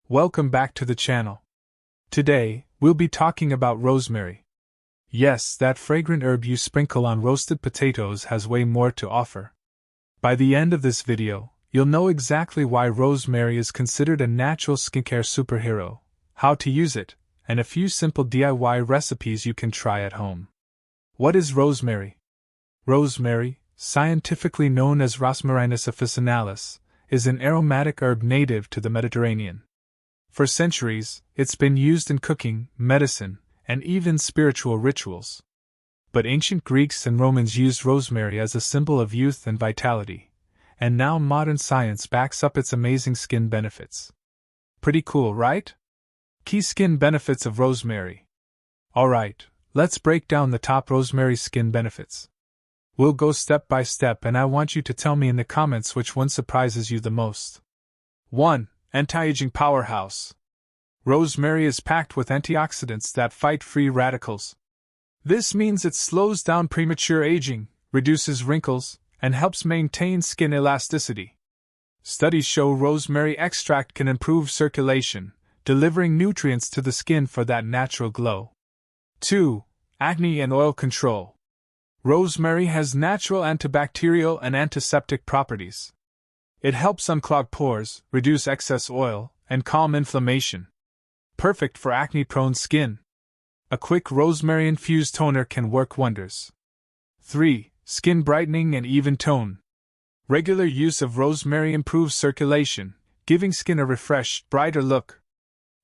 Welcome back to the channel. Today, we'll be talking about rosemary. Yes, that fragrant herb you sprinkle on roasted potatoes has way more to offer. By the end of this video, you'll know exactly why rosemary is considered a natural skincare superhero, how to use it, and a few simple DIY recipes you can try at home. What is rosemary? Rosemary, scientifically known as Rosmarinus officinalis, is an aromatic herb native to the Mediterranean. For centuries, it's been used in cooking, medicine, and even spiritual rituals. But ancient Greeks and Romans used rosemary as a symbol of youth and vitality, and now modern science backs up its amazing skin benefits. Pretty cool, right? Key skin benefits of rosemary. Alright, let's break down the top rosemary skin benefits. We'll go step by step, and I want you to tell me in the comments which one surprises you the most. 1. Anti-aging powerhouse. Rosemary is packed with antioxidants that fight free radicals. This means it slows down premature aging, reduces wrinkles, and helps maintain skin elasticity. Studies show rosemary extract can improve circulation, delivering nutrients to the skin for that natural glow. 2. Acne and oil control. Rosemary has natural antibacterial and antiseptic properties. It helps unclog pores, reduce excess oil, and calm inflammation. Perfect for acne-prone skin. A quick rosemary-infused toner can work wonders. 3. Skin brightening and even tone. Regular use of rosemary improves circulation, giving skin a refreshed, brighter look.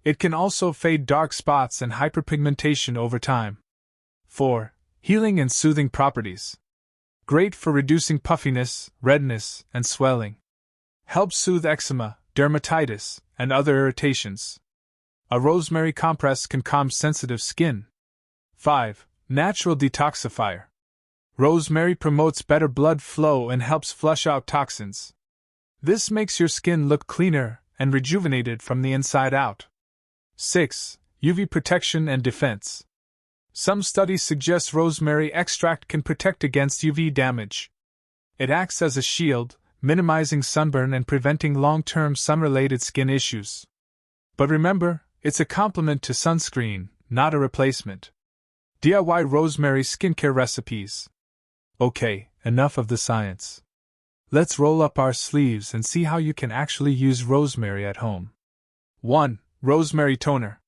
It can also fade dark spots and hyperpigmentation over time. 4. Healing and soothing properties. Great for reducing puffiness, redness, and swelling. Helps soothe eczema, dermatitis, and other irritations. A rosemary compress can calm sensitive skin. 5. Natural detoxifier. Rosemary promotes better blood flow and helps flush out toxins. This makes your skin look cleaner and rejuvenated from the inside out. 6. UV protection and defense. Some studies suggest rosemary extract can protect against UV damage. It acts as a shield, minimizing sunburn and preventing long-term sun-related skin issues. But remember, it's a complement to sunscreen, not a replacement. DIY rosemary skincare recipes. Okay, enough of the science. Let's roll up our sleeves and see how you can actually use rosemary at home. 1. Rosemary toner.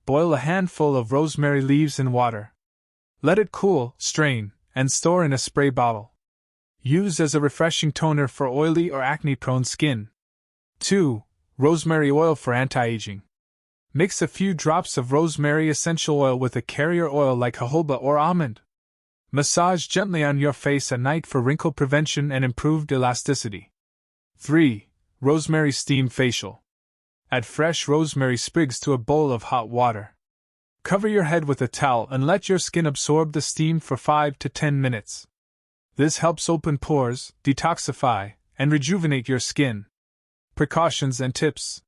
Boil a handful of rosemary leaves in water. Let it cool, strain, and store in a spray bottle. Use as a refreshing toner for oily or acne-prone skin. 2. Rosemary oil for anti-aging. Mix a few drops of rosemary essential oil with a carrier oil like jojoba or almond. Massage gently on your face at night for wrinkle prevention and improved elasticity. 3. Rosemary steam facial. Add fresh rosemary sprigs to a bowl of hot water. Cover your head with a towel and let your skin absorb the steam for 5 to 10 minutes. This helps open pores, detoxify, and rejuvenate your skin. Precautions and tips.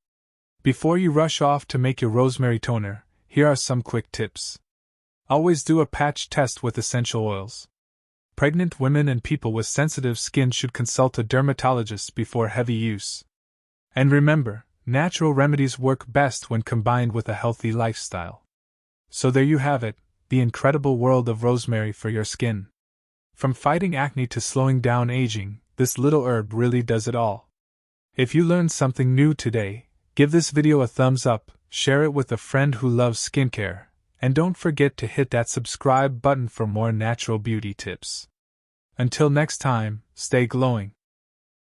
Before you rush off to make your rosemary toner, here are some quick tips. Always do a patch test with essential oils. Pregnant women and people with sensitive skin should consult a dermatologist before heavy use. And remember, natural remedies work best when combined with a healthy lifestyle. So there you have it, the incredible world of rosemary for your skin. From fighting acne to slowing down aging, this little herb really does it all. If you learned something new today, give this video a thumbs up, share it with a friend who loves skincare, and don't forget to hit that subscribe button for more natural beauty tips. Until next time, stay glowing.